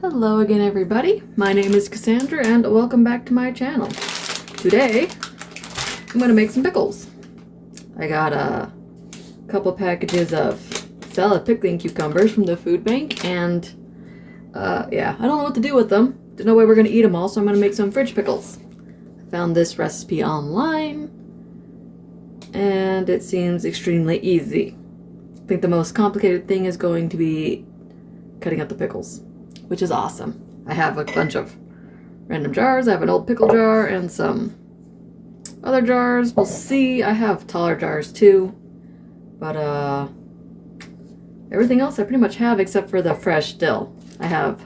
Hello again, everybody. My name is Cassandra and welcome back to my channel. Today I'm going to make some pickles. I got a couple packages of salad pickling cucumbers from the food bank, and yeah, I don't know what to do with them. There's no way we're going to eat them all, so I'm going to make some fridge pickles. I found this recipe online and it seems extremely easy. I think the most complicated thing is going to be cutting up the pickles, which is awesome. I have a bunch of random jars. I have an old pickle jar and some other jars. We'll see. I have taller jars too, but everything else I pretty much have except for the fresh dill. I have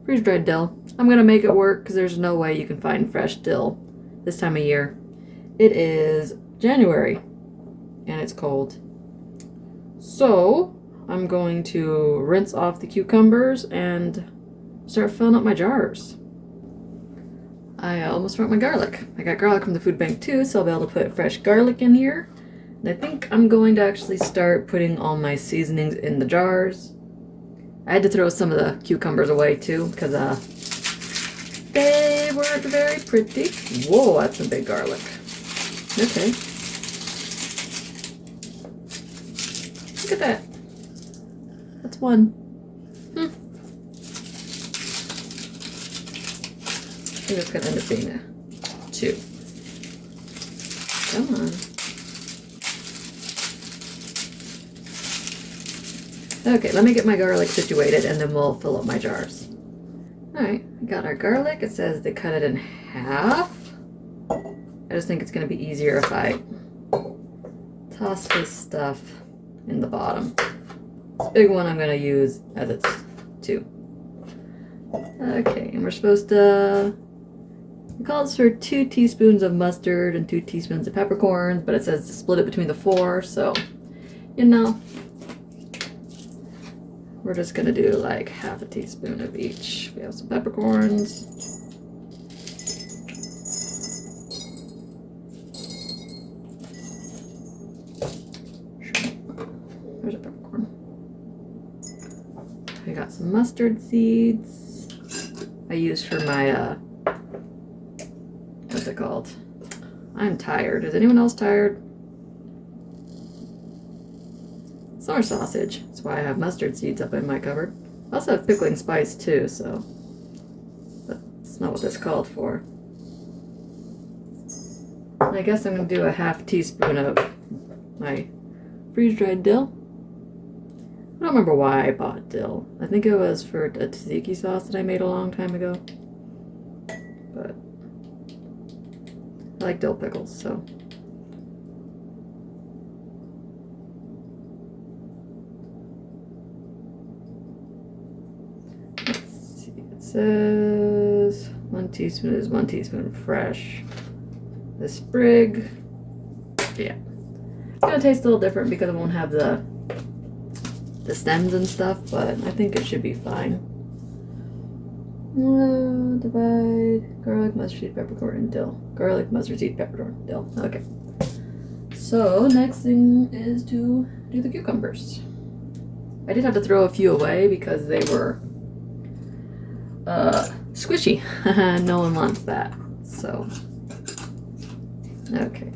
freeze-dried dill. I'm gonna make it work because there's no way you can find fresh dill this time of year. It is January and it's cold. So I'm going to rinse off the cucumbers and start filling up my jars. I almost forgot my garlic. I got garlic from the food bank too, so I'll be able to put fresh garlic in here. And I think I'm going to actually start putting all my seasonings in the jars. I had to throw some of the cucumbers away too, because they weren't very pretty. Whoa, that's some big garlic. Okay. Look at that. That's one. I think it's going to end up being a two. Come on. Okay, let me get my garlic situated and then we'll fill up my jars. Alright, we got our garlic. It says they cut it in half. I just think it's going to be easier if I toss this stuff in the bottom. This big one I'm going to use as its two. Okay, and we're supposed to... It calls for 2 teaspoons of mustard and 2 teaspoons of peppercorns, but it says to split it between the 4, so, you know, we're just gonna do like half a teaspoon of each. We have some peppercorns. There's a peppercorn. We got some mustard seeds. I use for my, what's it called? I'm tired. Is anyone else tired? Summer sausage. That's why I have mustard seeds up in my cupboard. I also have pickling spice too, so that's not what this called for. I guess I'm going to do a half teaspoon of my freeze-dried dill. I don't remember why I bought dill. I think it was for a tzatziki sauce that I made a long time ago. But I like dill pickles, so. Let's see, it says 1 teaspoon is 1 teaspoon fresh. The sprig, yeah. It's gonna taste a little different because it won't have the stems and stuff, but I think it should be fine. Divide garlic, mustard seed, peppercorn, and dill. Garlic, mustard seed, peppercorn, dill. Okay. So next thing is to do the cucumbers. I did have to throw a few away because they were squishy. No one wants that. So okay.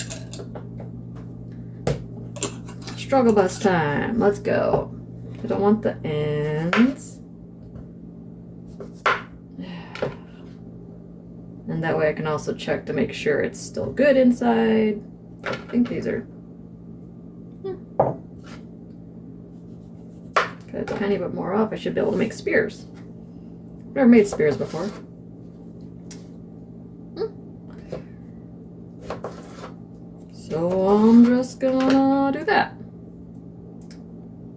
Struggle bus time. Let's go. I don't want the ends. And that way I can also check to make sure it's still good inside. I think these are... Got a tiny bit more off. I should be able to make spears. I've never made spears before. So I'm just gonna do that.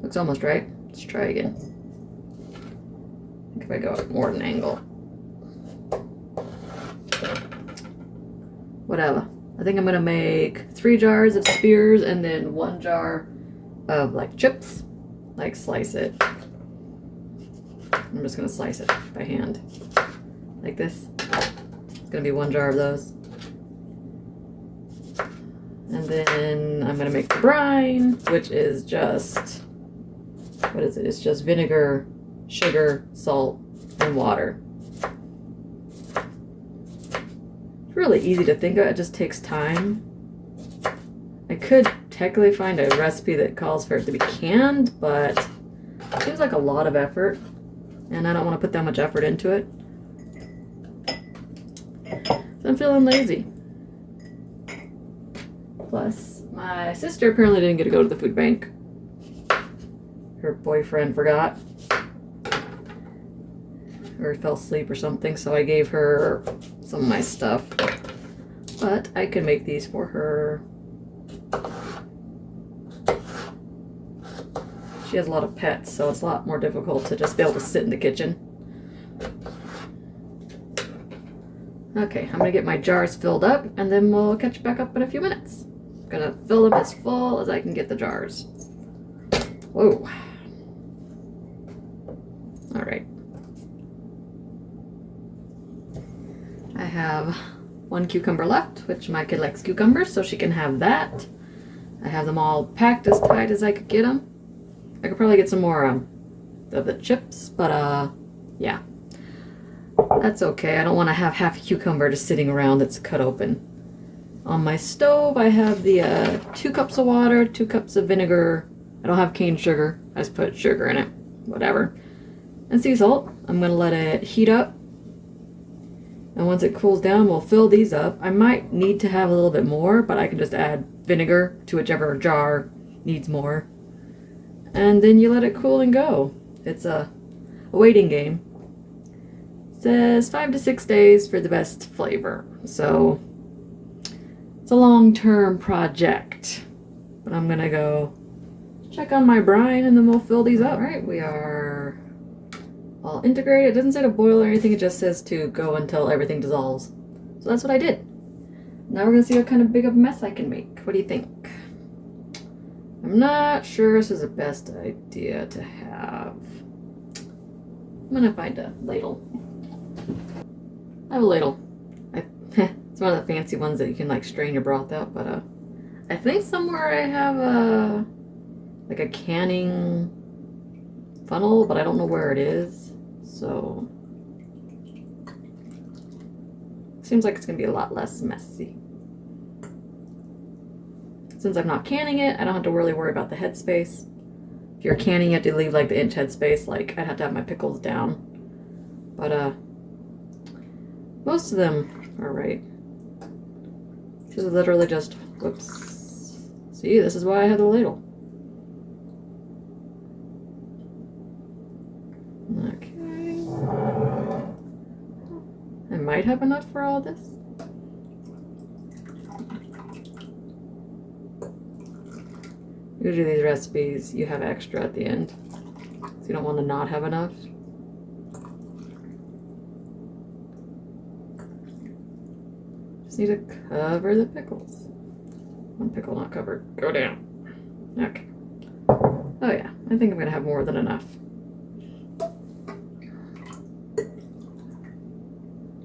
Looks almost right. Let's try again. I think if I go at more than an angle. Whatever. I think I'm gonna make 3 jars of spears and then 1 jar of like chips. Like slice it. I'm just gonna slice it by hand. Like this. It's gonna be 1 jar of those. And then I'm gonna make the brine, which is just, what is it? It's just vinegar, sugar, salt, and water. It's really easy to think of, it just takes time. I could technically find a recipe that calls for it to be canned, but it seems like a lot of effort, and I don't want to put that much effort into it. So I'm feeling lazy. Plus, my sister apparently didn't get to go to the food bank. Her boyfriend forgot. Or fell asleep or something, so I gave her some of my stuff. But I can make these for her. She has a lot of pets, so it's a lot more difficult to just be able to sit in the kitchen. Okay, I'm gonna get my jars filled up, and then we'll catch back up in a few minutes. I'm gonna fill them as full as I can get the jars. Whoa. All right. I have 1 cucumber left, which my kid likes cucumbers, so she can have that. I have them all packed as tight as I could get them. I could probably get some more of the chips, but yeah. That's okay. I don't want to have half a cucumber just sitting around that's cut open. On my stove, I have the 2 cups of water, 2 cups of vinegar. I don't have cane sugar. I just put sugar in it. Whatever. And sea salt. I'm going to let it heat up. And once it cools down, we'll fill these up. I might need to have a little bit more, but I can just add vinegar to whichever jar needs more. And then you let it cool and go. It's a waiting game. It says 5 to 6 days for the best flavor. So it's a long-term project. But I'm going to go check on my brine and then we'll fill these up. All right, we are all integrated. It doesn't say to boil or anything, it just says to go until everything dissolves. So that's what I did. Now we're gonna see what kind of big of a mess I can make. What do you think? I'm not sure this is the best idea to have. I'm gonna find a ladle. I have a ladle. It's one of the fancy ones that you can like strain your broth out, but I think somewhere I have a like a canning funnel, but I don't know where it is. So seems like it's gonna be a lot less messy. Since I'm not canning it, I don't have to really worry about the headspace. If you're canning, you have to leave like the inch headspace. Like I'd have to have my pickles down. But most of them are right. This is literally just, whoops. See, this is why I have the ladle. Okay. I might have enough for all this. Usually these recipes, you have extra at the end. So you don't want to not have enough. Just need to cover the pickles. One pickle not covered. Go down. Okay. Oh yeah, I think I'm going to have more than enough.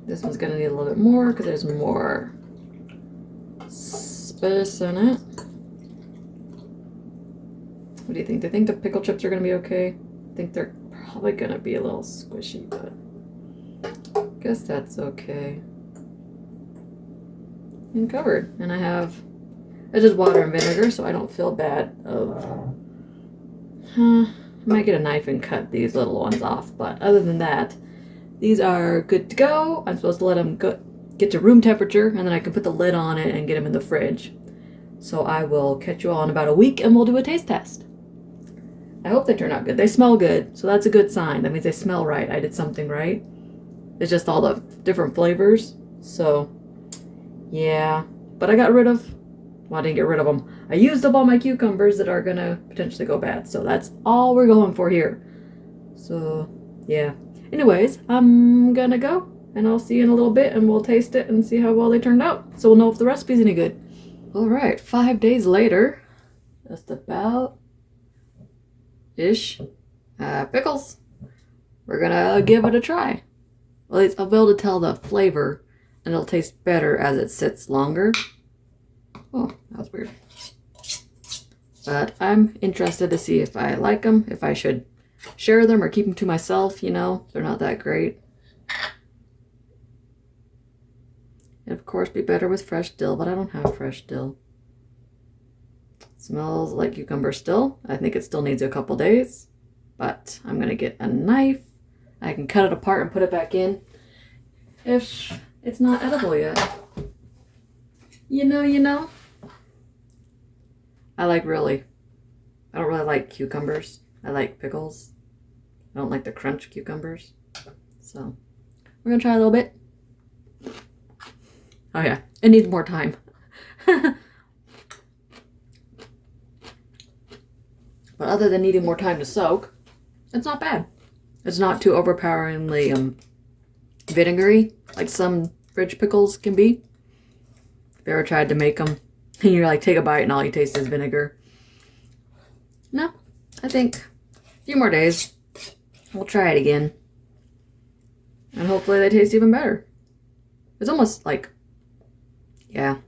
This one's going to need a little bit more because there's more space in it. What do you think? Do you think the pickle chips are going to be okay? I think they're probably going to be a little squishy, but I guess that's okay. And covered. And it's just water and vinegar, so I don't feel bad of... I might get a knife and cut these little ones off, but other than that, these are good to go. I'm supposed to let them get to room temperature, and then I can put the lid on it and get them in the fridge. So I will catch you all in about a week, and we'll do a taste test. I hope they turn out good. They smell good, so that's a good sign. That means they smell right. I did something right. It's just all the different flavors. So, yeah. But I got rid of... Well, I didn't get rid of them. I used up all my cucumbers that are going to potentially go bad. So that's all we're going for here. So, yeah. Anyways, I'm going to go. And I'll see you in a little bit. And we'll taste it and see how well they turned out. So we'll know if the recipe's any good. Alright, 5 days later. Just about... ish. Pickles. We're gonna give it a try. At least I'll be able to tell the flavor, and it'll taste better as it sits longer. Oh, that was weird. But I'm interested to see if I like them, if I should share them or keep them to myself, you know. They're not that great. And of course, be better with fresh dill, but I don't have fresh dill. Smells like cucumber still. I think it still needs a couple days, but I'm gonna get a knife. I can cut it apart and put it back in if it's not edible yet. You know. I don't really like cucumbers. I like pickles. I don't like the crunch cucumbers. So we're gonna try a little bit. Oh yeah, it needs more time. But other than needing more time to soak, it's not bad. It's not too overpoweringly vinegary like some fridge pickles can be. If you ever tried to make them and you're like, take a bite and all you taste is vinegar. No, I think a few more days, we'll try it again. And hopefully they taste even better. It's almost like, yeah,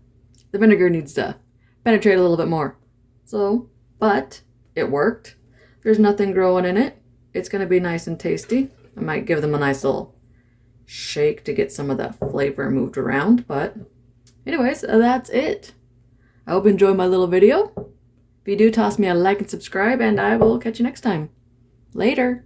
the vinegar needs to penetrate a little bit more. So, but it worked. There's nothing growing in it. It's going to be nice and tasty. I might give them a nice little shake to get some of that flavor moved around. But anyways, that's it. I hope you enjoyed my little video. If you do, toss me a like and subscribe, and I will catch you next time. Later.